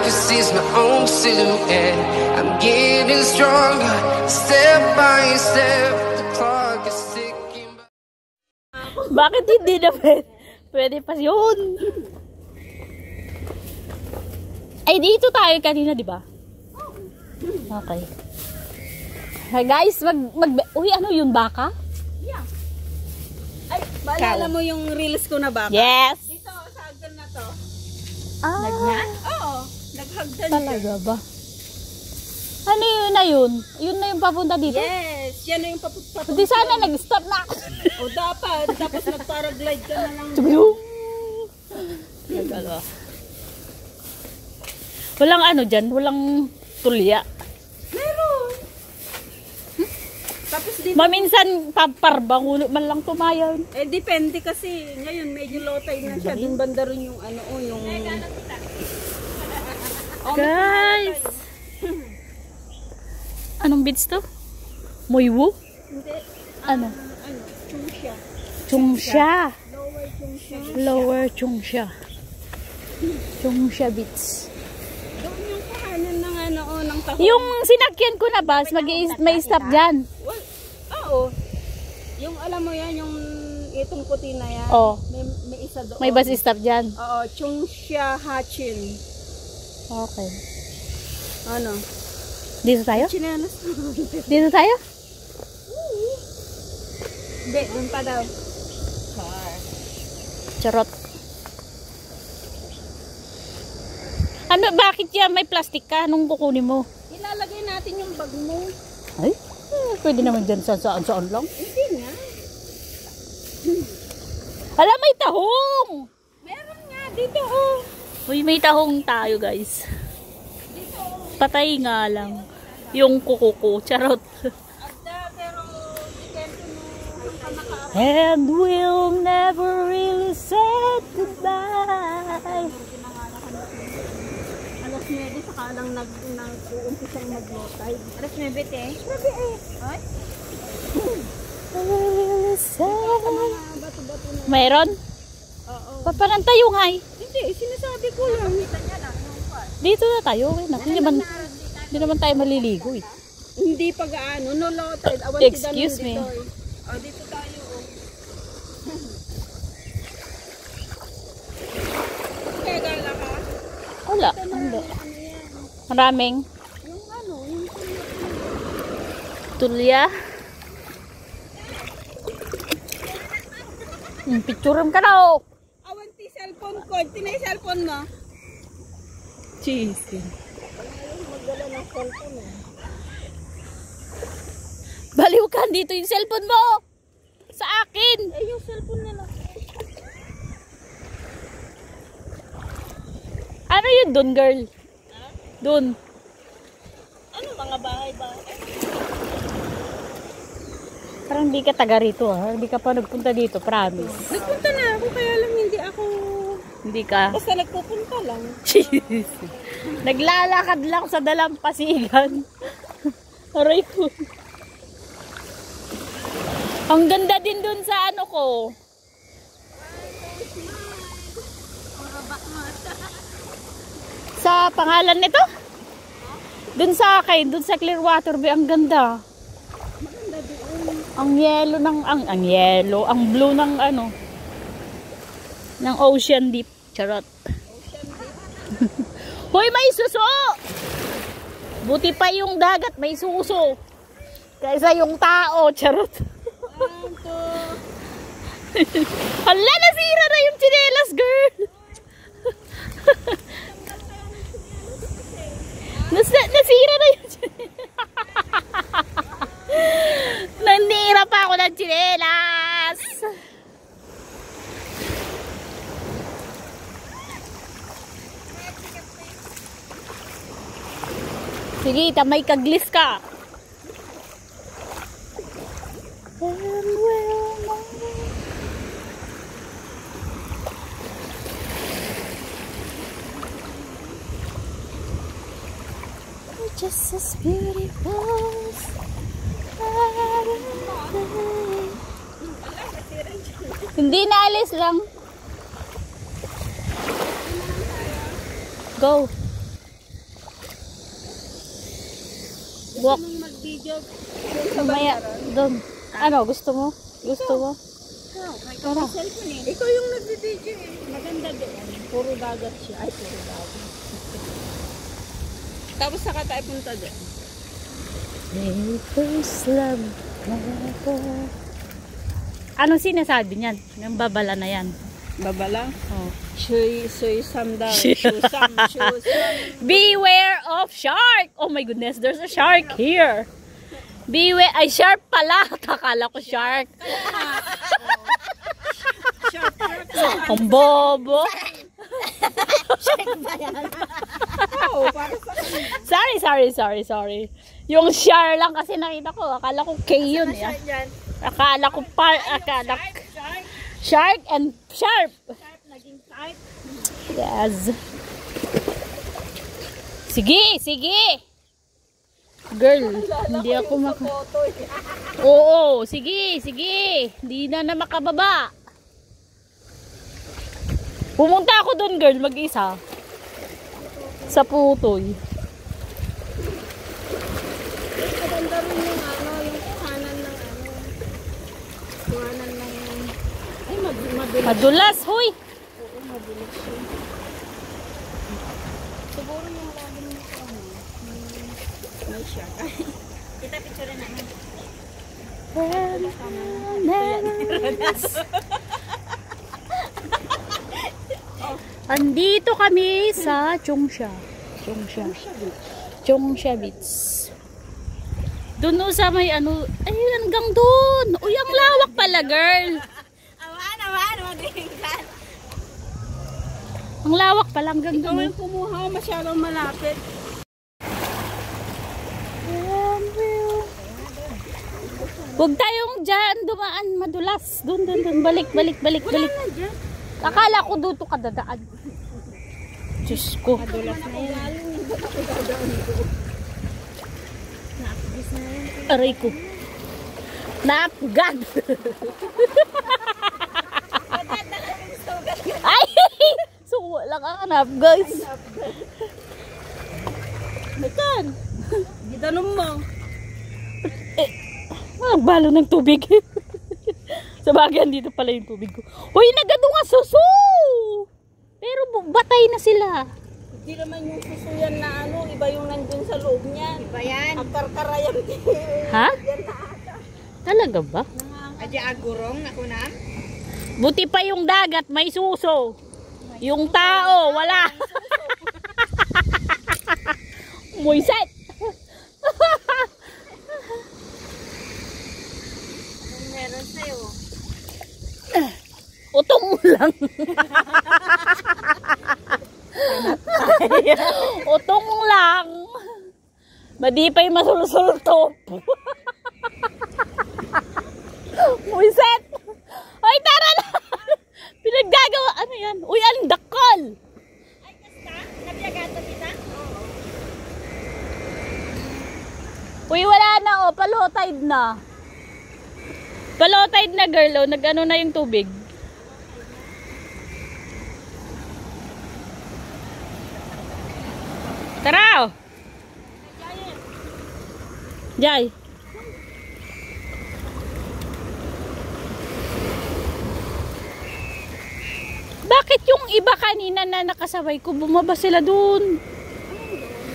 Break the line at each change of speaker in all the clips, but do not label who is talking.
can see my own silhouette. I'm getting stronger, step by step. The clock is ticking.
Bakit hindi na pwede pa yun? Ay, dito tayo kanina, di ba? Okay. Hey guys, uy, ano yun, baka?
Yeah. Ay, maalala mo yung reels ko na baka?
Yes!
Dito, sa hagdan na to.
Ah,
Nagnan? Oo, naghagdan
talaga ba? Ano yun na yun? Yun na yung papunta dito?
Yes, yan na yung papunta.
Hindi sana nag-stop na ako.
O dapat, tapos nag-paraglide ka na lang.
Nagalo. Walang ano dyan, walang tulya.
Meron. Tapos dito.
Maminsan paparbang ulo man lang tumayan.
Eh, depende kasi. Ngayon, medyo low tide na siya. Dun banda rin yung ano, yung...
Guys! Anong beach to? Moywu?
Hindi.
Ano?
Chungsha.
Chungsha.
Lower Chungsha.
Lower Chungsha. Chungsha beach.
Doon yung kahanan ng ano, ng tahong.
Yung sinakyan ko na bus, may stop dyan.
Well, oo. Yung alam mo yan, yung itong puti na yan.
Oh.
May isa doon.
May bus stop dyan.
Oo, Chungsha Hachin.
Okay.
Ano?
Dito tayo?
Chinelas.
Dito tayo?
Hindi, doon pa daw.
Charot. Ano, bakit yan may plastic ka? Anong kukunin mo?
Ilalagay natin yung bag mo.
Ay, pwede naman dyan saan lang.
Hindi nga.
Alam, may tahong!
Meron nga, dito oh.
Uy, may tahong tayo guys. Patay nga lang. Yung kuko ko. Charot.
Pero, depende mo.
And we'll never really say goodbye.
Alas 9, saka lang nag-uumpisang mag-low tide. Alas 9, te? Grabe eh. Ay? Bato-bato na.
Mayroon?
Oo.
Paparan tayo nga eh.
Hindi, sinasabi ko lang.
Dito na tayo. Hindi naman tayo maliligo eh.
Hindi pa gaano. No low tide. Awan
Excuse me.
Oh, dito tayo oh. Kaya gala ka?
Wala. Hindi. Maraming
Yung ano, yung
tulya. Picturean ka na oh.
awan ti cellphone ko. Tinay cellphone mo.
Cheese.
Magdala ng cellphone eh.
Baliw ka, dito yung cellphone mo. Sa akin.
Eh, yung cellphone nila.
Ano yun dun, girl? Dun.
Ano mga bahay-bahay?
Parang di ka taga rito ha. Hindi ka pa nagpunta dito, promise.
Nagpunta na ako, kaya lang hindi ako...
Hindi ka.
Basta nagpupunta lang.
Jeez. Naglalakad lang sa dalampasigan. Aray ko. Ang ganda din dun sa ano ko. Sa pangalan nito? Dun sa akin, dun sa Clearwater Bay, ang ganda. Ang yellow ng ang yellow, ang blue ng ano ng Ocean Deep. Charot. Hoy, may suso. Buti pa yung dagat may suso. Kaysa yung tao, charot. Hala, nasira na yung tsinelas, girl. Nasira na yung Nandira pa ako ng tsinelas. Sige, tamay kaglis ka. Just as beautiful. Hindi na alis lang. Go. Walk.
Nung mag-video.
Mamaya, doon. Ano, gusto mo? Gusto mo?
May cellphone eh. Ikaw yung nag-video eh. Maganda doon. Puro dagat siya. Ay, puro dagat. Tapos saka tayo punta doon.
Hey, first love. Anong sinasabi niyan? Yung babala na yan.
Babala?
Oh.
Shuy sam daw. Shusam.
Beware of shark! Oh my goodness, there's a shark here. Beware, ay shark pala. Akala ko shark. Ang bobo. Sorry. Yung shark lang kasi nakita ko. Akala ko K yun. Akala ko shark and sharp.
Naging type.
Yes. Sige. Girl, hindi ako Oo, sige. Hindi na makababa. Pumunta ako doon, girl, mag-isa. Sa putoy.
Maganda rin yung yung kuhanan ng kuhanan ng ay
Madulas, huy.
Oo, madulas yun. Siguro yung laging may siya. Kita picture na naman.
Andito kami sa Chongsha Beach. Doon sa may ay hanggang doon. Uy, ang lawak pala, girl.
Awan, madringan.
Ang lawak pala hanggang
Ikaw
doon.
yung kumuha, masyadong malapit.
Huwag tayong dyan dumaan, madulas. Doon. Balik. Akala ko dito ka dadaan. Diyos ko.
Madulas na yan.
Aray ko. Napgad. Ay! So, walang hanap, guys.
Ikan! Gitanong mo.
Nagbalo ng tubig. Sa bagay, dito pala yung tubig ko. Uy, nagado nga suso! Pero batay na sila.
Hindi naman yung susuyan na iba yung nandun sa loob niyan. Iba yan. Ang karkarayan din.
Ha? Talaga ba?
Adya agurong na kunam?
Buti pa yung dagat, may suso. Yung tao, wala. Moiset!
Meron sa'yo.
Utong lang. Utong lang. Madipay masulsultop. Moiset! Hoy, tara na! Pinaggagawa. Ano yan? Uy, ang dakal!
Ay, kasta? Nabiyagata kita? Oo.
Uy, wala na oh. Palow tide na. Palow tide na, girl. Oh. Nag-ano na yung tubig. Tara! Jai. Bakit yung iba kanina na nakasabay ko, bumaba sila dun?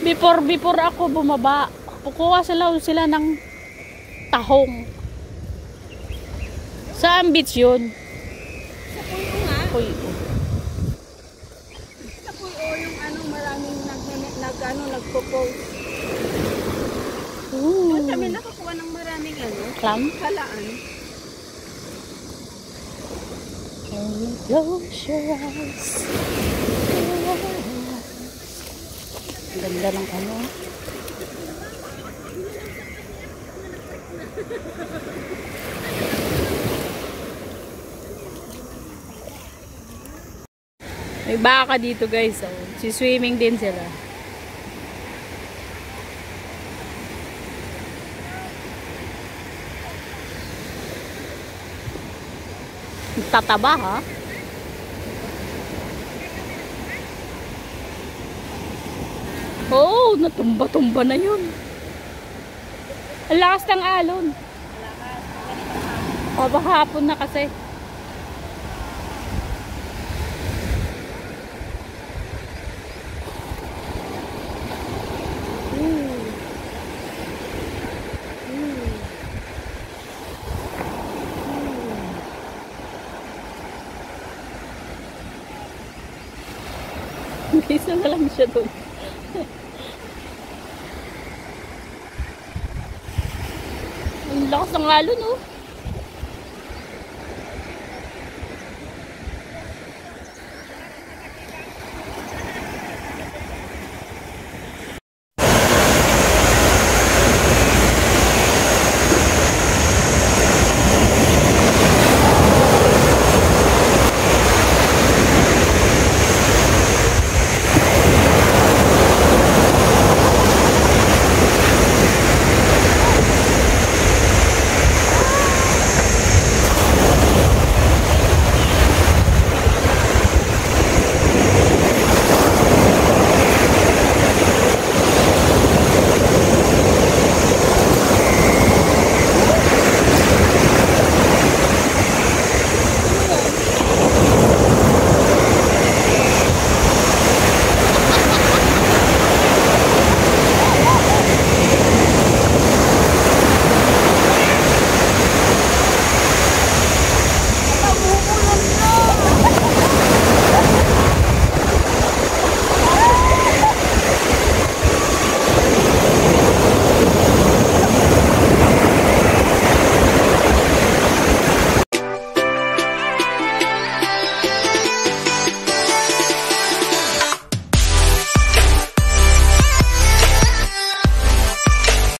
Before ako bumaba, kukuha sila ng tahong. Saan beach yun?
Sa puyo nga.
Puyo.
Sa puyo yung maraming nagpo-post. Doon kami nakakuha ng maraming
Clam?
kalaan.
Close your eyes. Ganda ng ano. May baka dito, guys. Oh. Si-swimming din sila. Tataba, ha? Oh, natumba-tumba na yun. Ang lakas ng alon.
Malakas.
O, baka hapon na kasi. Isa na lang siya doon. Ang lakas ng alon, oh.